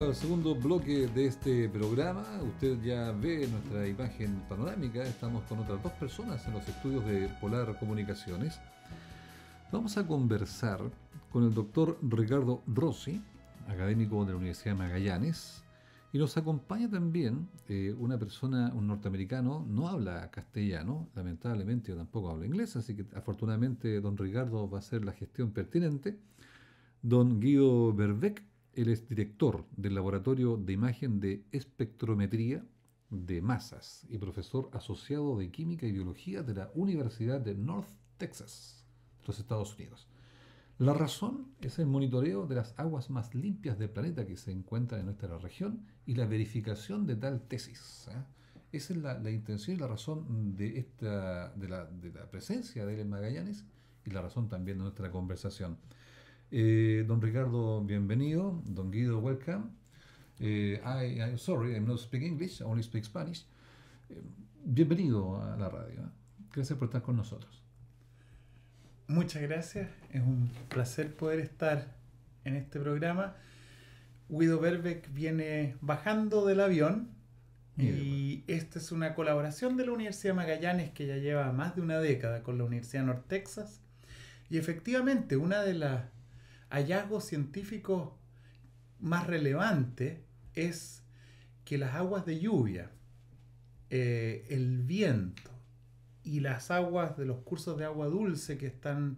Al segundo bloque de este programa, usted ya ve nuestra imagen panorámica, estamos con otras dos personas en los estudios de Polar Comunicaciones. Vamos a conversar con el doctor Ricardo Rossi, académico de la Universidad de Magallanes, y nos acompaña también una persona, un norteamericano, no habla castellano, lamentablemente yo tampoco hablo inglés, así que afortunadamente don Ricardo va a hacer la gestión pertinente. Don Guido Verbeek, él es director del Laboratorio de Imagen de Espectrometría de Masas y profesor asociado de Química y Biología de la Universidad de North Texas, de los Estados Unidos. La razón es el monitoreo de las aguas más limpias del planeta que se encuentran en nuestra región y la verificación de tal tesis. Esa es la intención y la razón de la presencia de él en Magallanes y la razón también de nuestra conversación. Don Ricardo, bienvenido. Don Guido, welcome. I'm sorry, I'm not speak English, I only speak Spanish. Bienvenido a la radio. Gracias por estar con nosotros. Muchas gracias, es un placer poder estar en este programa. Guido Verbeek viene bajando del avión y esta es una colaboración de la Universidad de Magallanes que ya lleva más de una década con la Universidad de North Texas. Y efectivamente, una de las hallazgos científicos más relevantes es que las aguas de lluvia, el viento y las aguas de los cursos de agua dulce que están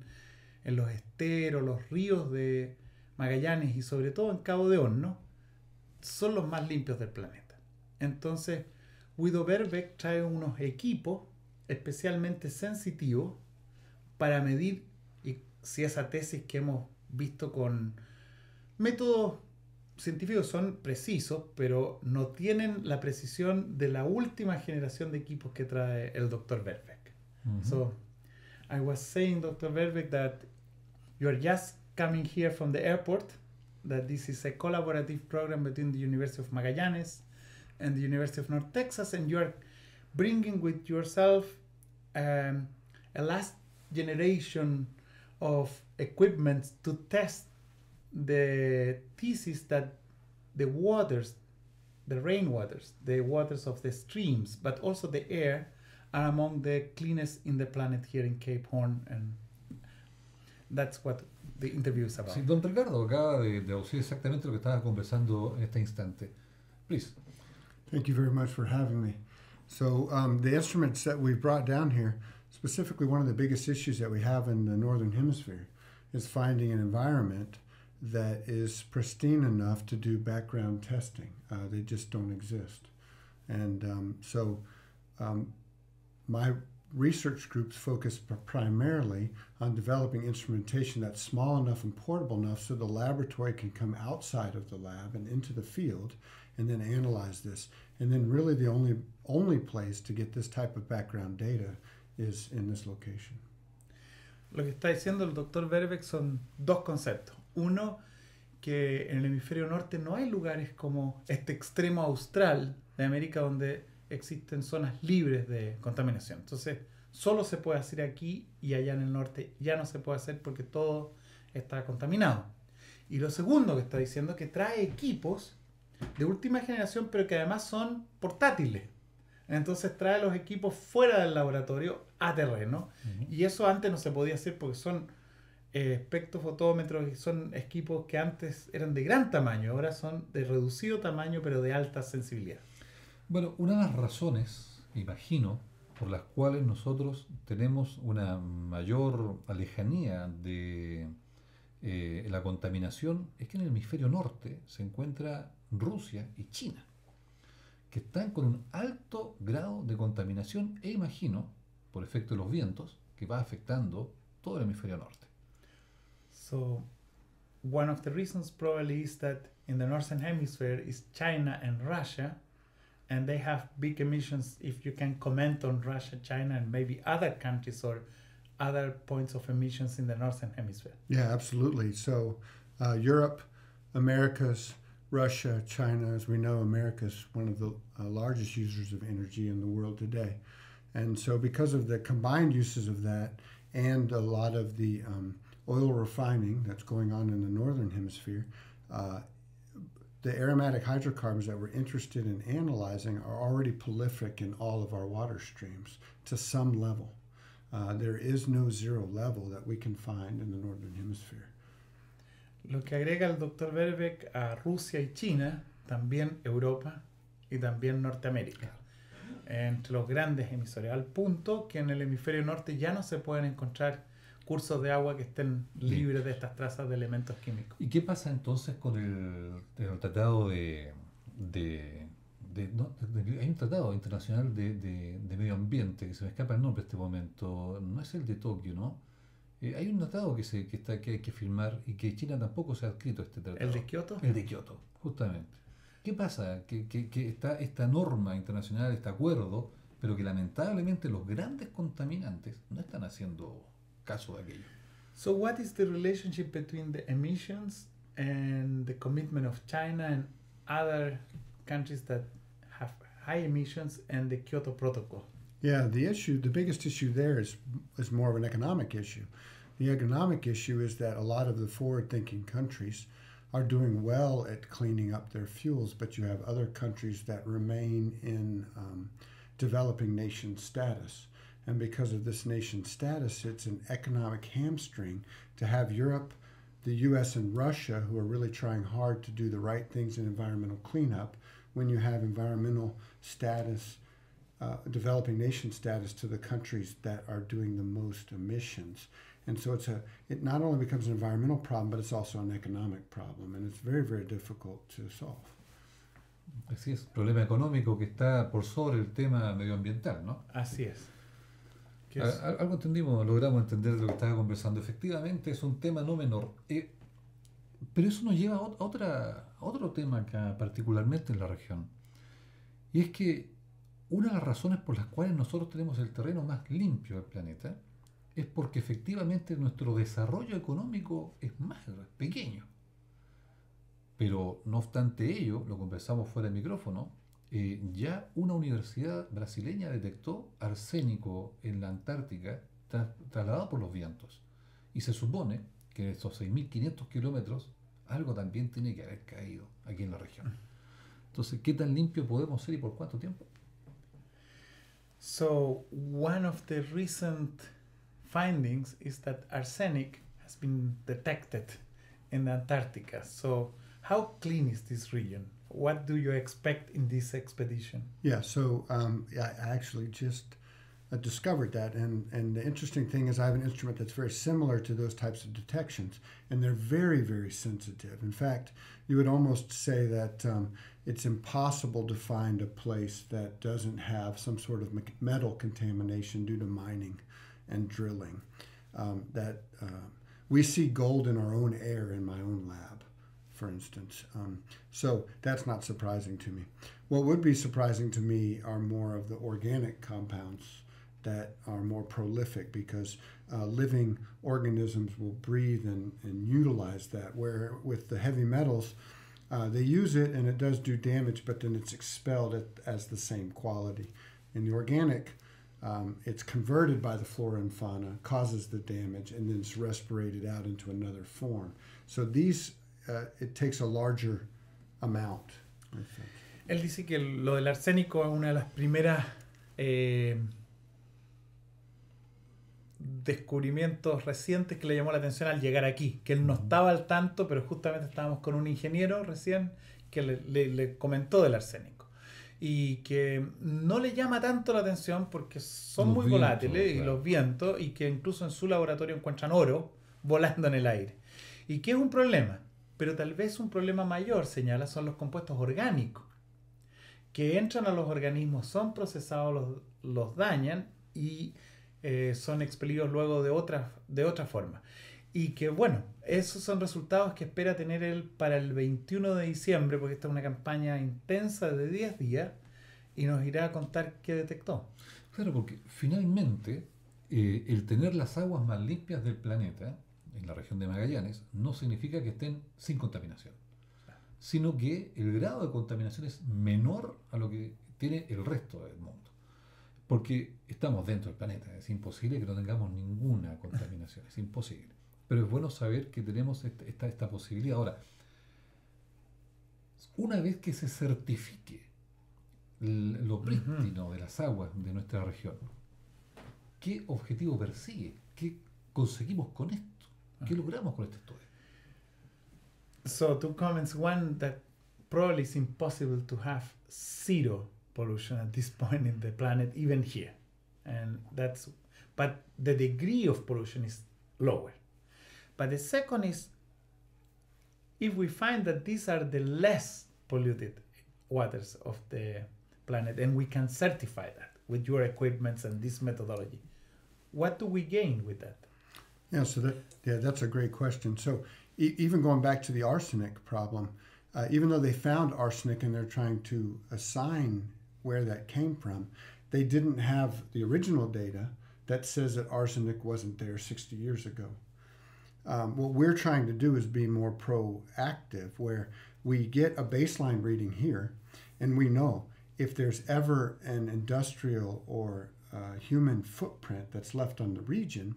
en los esteros, los ríos de Magallanes y sobre todo en Cabo de Horno, son los más limpios del planeta. Entonces, Guido Verbeek trae unos equipos especialmente sensitivos para medir si esa tesis que hemos visto con métodos científicos son precisos, pero no tienen la precisión de la última generación de equipos que trae el Dr. Verbeek. So, I was saying, Dr. Verbeek, that you are just coming here from the airport, that this is a collaborative program between the University of Magallanes and the University of North Texas, and you are bringing with yourself a last generation of equipment to test the thesis that the waters, the rainwaters, the waters of the streams, but also the air, are among the cleanest in the planet here in Cape Horn, and that's what the interview is about. Sí, don Ricardo acaba de decir exactamente lo que estaba conversando en este instante. Please. Thank you very much for having me. So the instruments that we've brought down here, specifically one of the biggest issues that we have in the Northern Hemisphere is finding an environment that is pristine enough to do background testing. They just don't exist. And so my research groups focus primarily on developing instrumentation that's small enough and portable enough so the laboratory can come outside of the lab and into the field and then analyze this. And then really the only place to get this type of background data is in this location. Lo que está diciendo el doctor Verbeek son dos conceptos. Uno, que en el hemisferio norte no hay lugares como este extremo austral de América donde existen zonas libres de contaminación. Entonces, solo se puede hacer aquí y allá en el norte ya no se puede hacer porque todo está contaminado. Y lo segundo que está diciendo es que trae equipos de última generación, pero que además son portátiles. Entonces trae los equipos fuera del laboratorio a terreno. Y eso antes no se podía hacer porque son espectrofotómetros y son equipos que antes eran de gran tamaño, ahora son de reducido tamaño pero de alta sensibilidad. Bueno, una de las razones, imagino, por las cuales nosotros tenemos una mayor lejanía de la contaminación es que en el hemisferio norte se encuentra Rusia y China, que están con un alto grado de contaminación e imagino, por efecto de los vientos, que va afectando todo el hemisferio norte. So, one of the reasons probably is that in the northern hemisphere is China and Russia, and they have big emissions. If you can comment on Russia, China, and maybe other countries or other points of emissions in the northern hemisphere. Yeah, absolutely. So Europe, Americas, Russia, China, as we know, America is one of the largest users of energy in the world today. And so because of the combined uses of that and a lot of the oil refining that's going on in the northern hemisphere, the aromatic hydrocarbons that we're interested in analyzing are already prolific in all of our water streams to some level. There is no zero level that we can find in the Northern Hemisphere. Lo que agrega el Dr. Verbeek a Rusia y China, también Europa y también Norteamérica, entre los grandes emisores, al punto que en el hemisferio norte ya no se pueden encontrar cursos de agua que estén libres de estas trazas de elementos químicos. ¿Y qué pasa entonces con el tratado hay un tratado internacional de medio ambiente que se me escapa el nombre en este momento? No es el de Tokio, ¿no? Hay un tratado que hay que firmar y que China tampoco se ha adscrito a este tratado. ¿El de Kioto? El de Kioto, justamente. ¿Qué pasa? Que está esta norma internacional, este acuerdo, pero que lamentablemente los grandes contaminantes no están haciendo caso de aquello. So what is the relationship between the emissions and the commitment of China and other countries that have high emissions and the Kyoto Protocol? Yeah, the biggest issue there is more of an economic issue. The economic issue is that a lot of the forward-thinking countries are doing well at cleaning up their fuels, but you have other countries that remain in developing nation status. And because of this nation status, it's an economic hamstring to have Europe, the US, and Russia, who are really trying hard to do the right things in environmental cleanup, when you have environmental status, developing nation status to the countries that are doing the most emissions. And so it not only becomes an environmental problem, but it's also an economic problem, and it's very, very difficult to solve. Así es, problema económico que está por sobre el tema medioambiental, ¿no? Así es. Algo entendimos, logramos entender de lo que estaba conversando. Efectivamente es un tema no menor. Pero eso nos lleva a otro tema acá, particularmente en la región. Y es que una de las razones por las cuales nosotros tenemos el terreno más limpio del planeta es porque efectivamente nuestro desarrollo económico es pequeño. Pero no obstante ello, lo conversamos fuera del micrófono, ya una universidad brasileña detectó arsénico en la Antártica trasladado por los vientos. Y se supone que en estos 6.500 kilómetros algo también tiene que haber caído aquí en la región. Entonces, ¿qué tan limpio podemos ser y por cuánto tiempo? So, one of the recent findings is that arsenic has been detected in Antarctica. So, how clean is this region? What do you expect in this expedition? Yeah, so I actually just discovered that, and the interesting thing is I have an instrument that's very similar to those types of detections, and they're very, very sensitive. In fact, you would almost say that it's impossible to find a place that doesn't have some sort of metal contamination due to mining and drilling. We see gold in our own air in my own lab, for instance. So that's not surprising to me. What would be surprising to me are more of the organic compounds that are more prolific, because living organisms will breathe and utilize that, where with the heavy metals, they use it and it does do damage, but then it's expelled as the same quality. In the organic, it's converted by the flora and fauna, causes the damage, and then it's respirated out into another form. So these, it takes a larger amount, I think. Él dice que lo del arsénico es una de las primeras descubrimientos recientes que le llamó la atención al llegar aquí, que él no estaba al tanto, pero justamente estábamos con un ingeniero recién que le comentó del arsénico y que no le llama tanto la atención porque son los muy vientos, volátiles, claro. Y los vientos, y que incluso en su laboratorio encuentran oro volando en el aire, y que es un problema, pero tal vez un problema mayor, señala, son los compuestos orgánicos que entran a los organismos, son procesados, los dañan y son expelidos luego de otra forma. Y que bueno, esos son resultados que espera tener él para el 21 de diciembre, porque esta es una campaña intensa de 10 días, y nos irá a contar qué detectó. Claro, porque finalmente el tener las aguas más limpias del planeta, en la región de Magallanes, no significa que estén sin contaminación, sino que el grado de contaminación es menor a lo que tiene el resto del mundo. Porque estamos dentro del planeta, es imposible que no tengamos ninguna contaminación, es imposible. Pero es bueno saber que tenemos esta posibilidad. Ahora, Una vez que se certifique lo prístino de las aguas de nuestra región, ¿qué objetivo persigue? ¿Qué conseguimos con esto? ¿Qué logramos con este estudio? So, two comments. One, that probably it's impossible to have zero pollution at this point in the planet, even here. But the degree of pollution is lower. But the second is, if we find that these are the less polluted waters of the planet, and we can certify that with your equipments and this methodology, what do we gain with that? Yeah, that's a great question. So even going back to the arsenic problem, even though they found arsenic and they're trying to assign where that came from, they didn't have the original data that says that arsenic wasn't there 60 years ago. What we're trying to do is be more proactive, where we get a baseline reading here, and we know if there's ever an industrial or human footprint that's left on the region,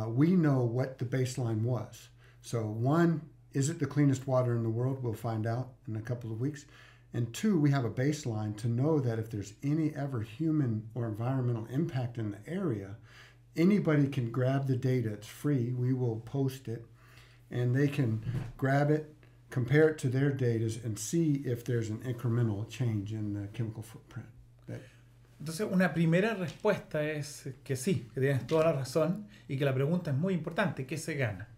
we know what the baseline was. So one, is it the cleanest water in the world? We'll find out in a couple of weeks. And two, we have a baseline to know that if there's any ever human or environmental impact in the area, anybody can grab the data. It's free. We will post it, and they can grab it, compare it to their data, and see if there's an incremental change in the chemical footprint. Entonces, una primera respuesta es que sí, que tienes toda la razón y que la pregunta es muy importante, ¿qué se gana?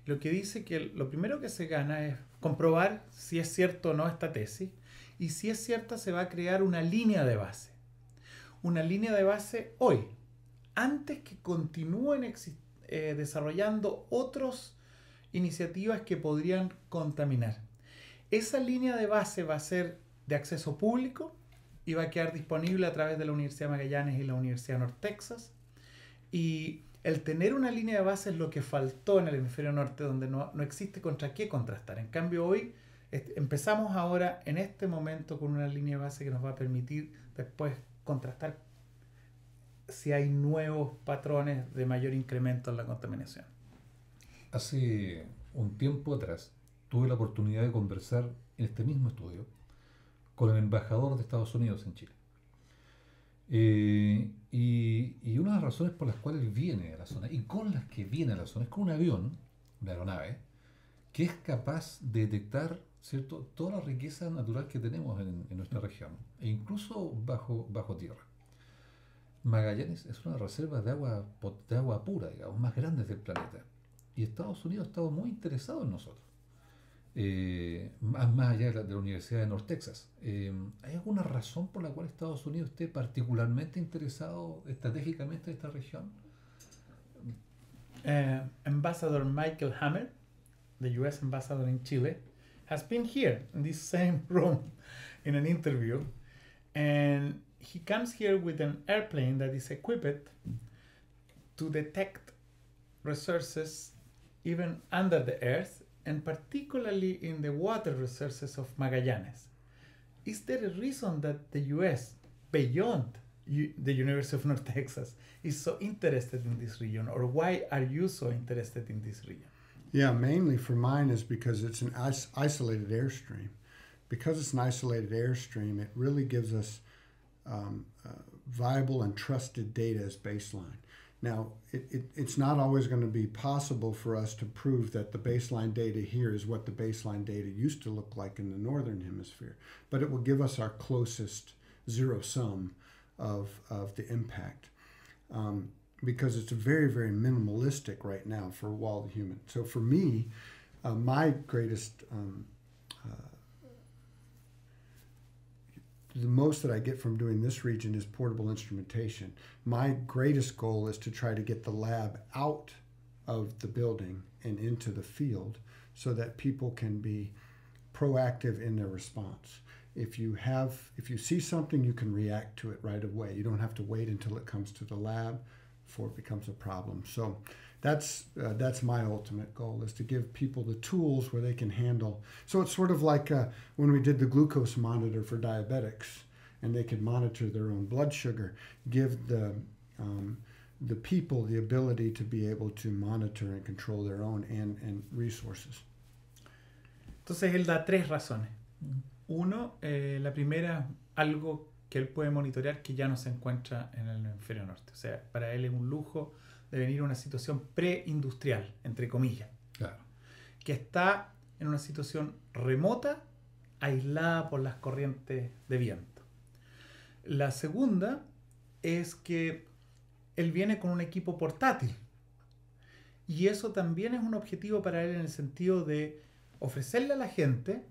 Lo que dice que lo primero que se gana es comprobar si es cierto o no esta tesis, y si es cierta se va a crear una línea de base. Una línea de base hoy, antes que continúen desarrollando otras iniciativas que podrían contaminar. Esa línea de base va a ser de acceso público y va a quedar disponible a través de la Universidad de Magallanes y la Universidad de North Texas. Y el tener una línea de base es lo que faltó en el hemisferio norte, donde no existe contra qué contrastar. En cambio, hoy empezamos ahora, en este momento, con una línea de base que nos va a permitir después contrastar si hay nuevos patrones de mayor incremento en la contaminación. Hace un tiempo atrás tuve la oportunidad de conversar en este mismo estudio con el embajador de Estados Unidos en Chile. Y una de las razones por las cuales viene a la zona, y con las que viene a la zona, es con un avión, una aeronave, que es capaz de detectar, ¿cierto?, toda la riqueza natural que tenemos en nuestra región, e incluso bajo tierra. Magallanes es una reserva de agua pura, digamos, más grande del planeta. Y Estados Unidos ha estado muy interesado en nosotros. Más allá de la Universidad de North Texas. ¿Hay alguna razón por la cual Estados Unidos esté particularmente interesado estratégicamente en esta región? Ambassador Michael Hammer, the U.S. ambassador in Chile, has been here in this same room in an interview, and he comes here with an airplane that is equipped to detect resources even under the earth, and particularly in the water resources of Magallanes. Is there a reason that the U.S., beyond the University of North Texas, is so interested in this region, or why are you so interested in this region? Yeah, mainly for mine is because it's an isolated airstream. Because it's an isolated airstream, it really gives us viable and trusted data as baseline. Now, it's not always going to be possible for us to prove that the baseline data here is what the baseline data used to look like in the northern hemisphere, but it will give us our closest zero sum of the impact, because it's very, very minimalistic right now for wild human. So for me, my greatest the most that I get from doing this region is portable instrumentation. My greatest goal is to try to get the lab out of the building and into the field so that people can be proactive in their response. If you see something, you can react to it right away. You don't have to wait until it comes to the lab before it becomes a problem. So that's my ultimate goal, is to give people the tools where they can handle. So it's sort of like when we did the glucose monitor for diabetics, and they could monitor their own blood sugar, give the people the ability to be able to monitor and control their own and resources. Entonces él da tres razones. Uno, la primera, algo que él puede monitorear que ya no se encuentra en el hemisferio norte. O sea, para él es un lujo de venir a una situación preindustrial, entre comillas, Claro. que está en una situación remota, aislada por las corrientes de viento. La segunda es que él viene con un equipo portátil. Y eso también es un objetivo para él en el sentido de ofrecerle a la gente,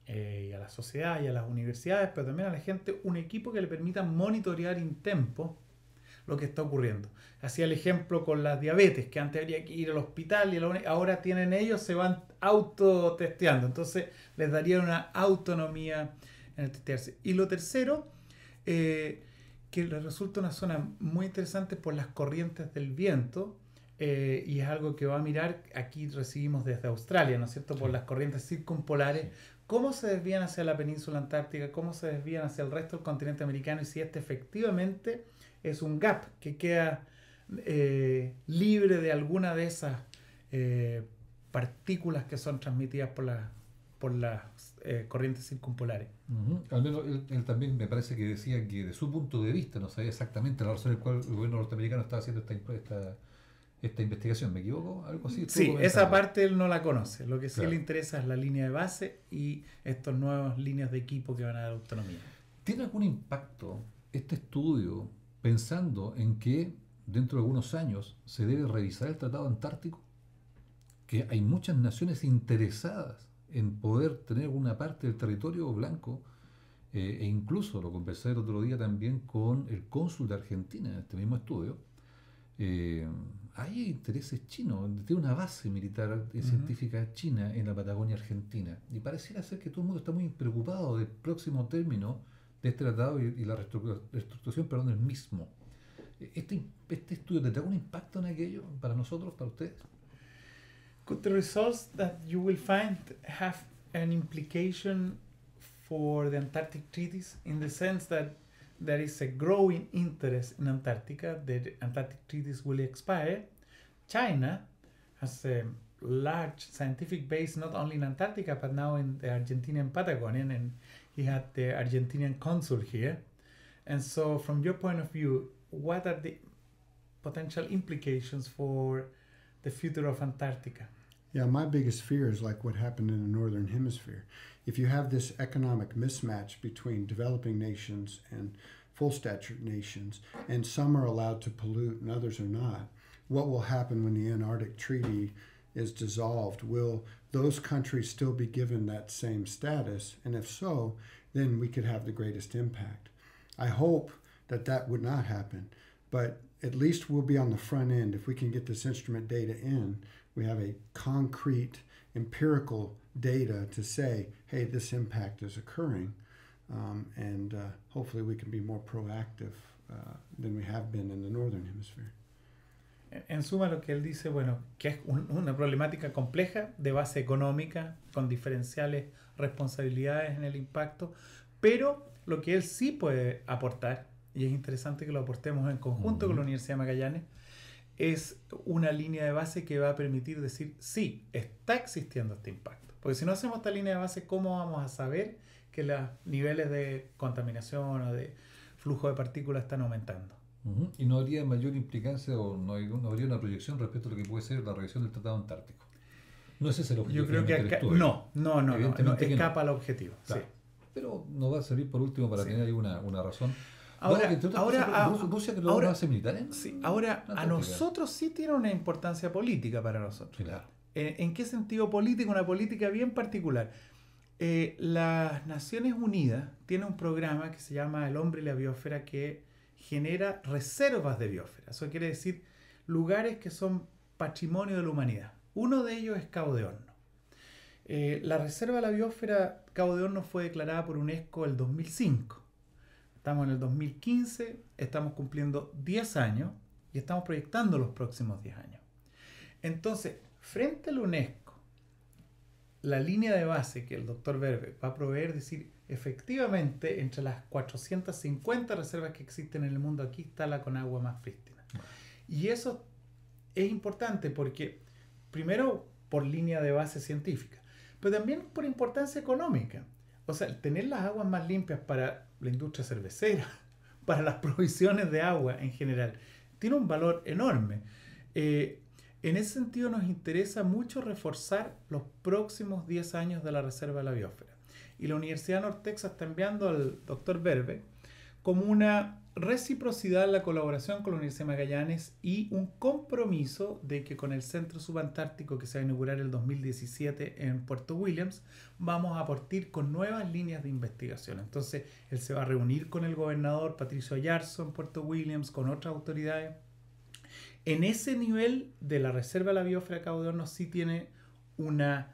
y a la sociedad y a las universidades, pero también a la gente, un equipo que le permita monitorear in tempo lo que está ocurriendo. Hacía el ejemplo con la diabetes, que antes habría que ir al hospital y ahora tienen ellos, se van autotesteando. Entonces les daría una autonomía en el testearse. Y lo tercero, que les resulta una zona muy interesante por las corrientes del viento, y es algo que va a mirar, aquí recibimos desde Australia, ¿no es cierto?, por las corrientes circumpolares, cómo se desvían hacia la península antártica, cómo se desvían hacia el resto del continente americano, y si este efectivamente es un gap que queda libre de alguna de esas partículas que son transmitidas por las corrientes circumpolares. Al menos él también me parece que decía que de su punto de vista no sabía exactamente la razón por la cual el gobierno norteamericano estaba haciendo esta investigación. ¿Me equivoco? ¿Algo así? Sí, esa parte él no la conoce. Lo que sí Claro. le interesa es la línea de base y estas nuevas líneas de equipo que van a dar autonomía. ¿Tiene algún impacto este estudio pensando en que dentro de algunos años se debe revisar el Tratado Antártico? Que hay muchas naciones interesadas en poder tener una parte del territorio blanco, e incluso lo conversé el otro día también con el cónsul de Argentina en este mismo estudio. Hay intereses chinos, tiene una base militar científica china en la Patagonia Argentina, y pareciera ser que todo el mundo está muy preocupado del próximo término de este tratado y la reestructuración, perdón, del mismo. ¿Este estudio tendrá un impacto en aquello para nosotros, para ustedes? Could the results that you will find have an implication for the Antarctic treaties, in the sense that there is a growing interest in Antarctica? The Antarctic treaties will expire. China has a large scientific base not only in Antarctica but now in the Argentinian Patagonian, and he had the Argentinian consul here. And so from your point of view, what are the potential implications for the future of Antarctica? Yeah, my biggest fear is like what happened in the Northern Hemisphere. If you have this economic mismatch between developing nations and full-stature nations, and some are allowed to pollute and others are not, what will happen when the Antarctic Treaty is dissolved? Will those countries still be given that same status? And if so, then we could have the greatest impact. I hope that that would not happen, but at least we'll be on the front end. If we can get this instrument data in, we have a concrete empirical data to say, hey, this impact is occurring, and hopefully we can be more proactive than we have been in the Northern Hemisphere. En suma, lo que él dice, bueno, que es una problemática compleja de base económica, con diferenciales responsabilidades en el impacto, pero lo que él sí puede aportar, y es interesante que lo aportemos en conjunto con la Universidad de Magallanes, es una línea de base que va a permitir decir, sí, está existiendo este impacto. Porque si no hacemos esta línea de base, ¿cómo vamos a saber que los niveles de contaminación o de flujo de partículas están aumentando? Y no habría mayor implicancia o no habría una proyección respecto a lo que puede ser la revisión del Tratado Antártico. No ese es el objetivo. Yo creo que no, escapa al objetivo. Claro. Sí. Pero nos va a servir por último para tener ahí una razón. Ahora, Rusia que lo hace militar. Sí, ahora a nosotros sí tiene una importancia política para nosotros. Claro. ¿En qué sentido político? Una política bien particular. Las Naciones Unidas tienen un programa que se llama El Hombre y la Biosfera, que genera reservas de biosfera. Eso quiere decir lugares que son patrimonio de la humanidad. Uno de ellos es Cabo de Horno. La reserva de la biosfera Cabo de Horno fue declarada por UNESCO el 2005. Estamos en el 2015, estamos cumpliendo 10 años y estamos proyectando los próximos 10 años. Entonces, frente a la UNESCO, la línea de base que el doctor Verbeek va a proveer, decir, efectivamente, entre las 450 reservas que existen en el mundo, aquí está la con agua más prístina. Y eso es importante porque, primero, por línea de base científica, pero también por importancia económica. O sea, el tener las aguas más limpias para la industria cervecera, para las provisiones de agua en general, tiene un valor enorme. En ese sentido nos interesa mucho reforzar los próximos 10 años de la Reserva de la Biosfera. Y la Universidad de North Texas está enviando al Dr. Verbeek como una reciprocidad en la colaboración con la Universidad de Magallanes y un compromiso de que con el Centro Subantártico que se va a inaugurar el 2017 en Puerto Williams, vamos a partir con nuevas líneas de investigación. Entonces, él se va a reunir con el gobernador Patricio Ayarzo en Puerto Williams, con otras autoridades. En ese nivel de la Reserva de la Biosfera Cabo de Hornos sí tiene una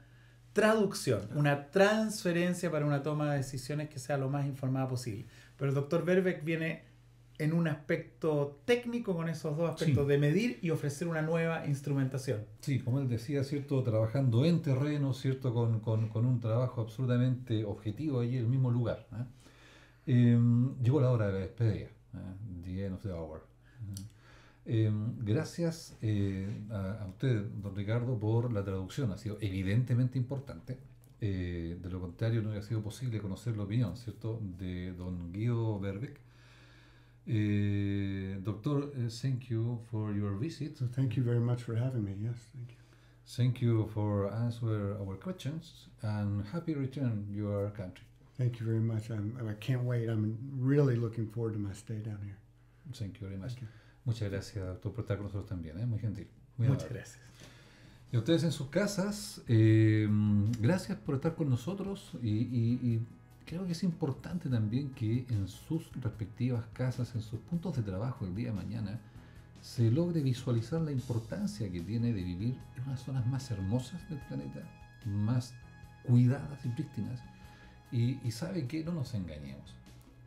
traducción, una transferencia para una toma de decisiones que sea lo más informada posible. Pero el doctor Verbeek viene en un aspecto técnico con esos dos aspectos, de medir y ofrecer una nueva instrumentación. Sí, como él decía, ¿cierto? Trabajando en terreno, ¿cierto? Con un trabajo absolutamente objetivo allí en el mismo lugar. Llegó la hora de la despedida, the end of the hour. Gracias a usted, don Ricardo, por la traducción. Ha sido evidentemente importante. De lo contrario, no hubiera sido posible conocer la opinión, ¿cierto?, de don Guido Verbeek. Doctor, thank you for your visit. So thank you very much for having me. Yes, thank you. Thank you for answering our questions and happy return to your country. Thank you very much. I can't wait. I'm really looking forward to my stay down here. Thank you very much. Thank you. Muchas gracias, doctor, por estar con nosotros también. Muy gentil. Muchas gracias. Y a ustedes en sus casas, gracias por estar con nosotros y creo que es importante también que en sus respectivas casas, en sus puntos de trabajo el día de mañana, se logre visualizar la importancia que tiene de vivir en unas zonas más hermosas del planeta, más cuidadas y prístinas. Y sabe que no nos engañemos.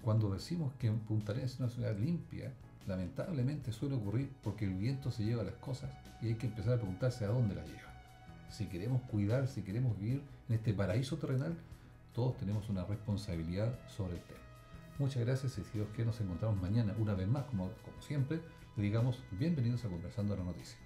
Cuando decimos que Punta Arenas es una ciudad limpia, lamentablemente suele ocurrir porque el viento se lleva las cosas y hay que empezar a preguntarse a dónde las lleva. Si queremos cuidar, si queremos vivir en este paraíso terrenal, todos tenemos una responsabilidad sobre el tema. Muchas gracias y si Dios quiere nos encontramos mañana una vez más, como siempre, le digamos bienvenidos a Conversando a la Noticia.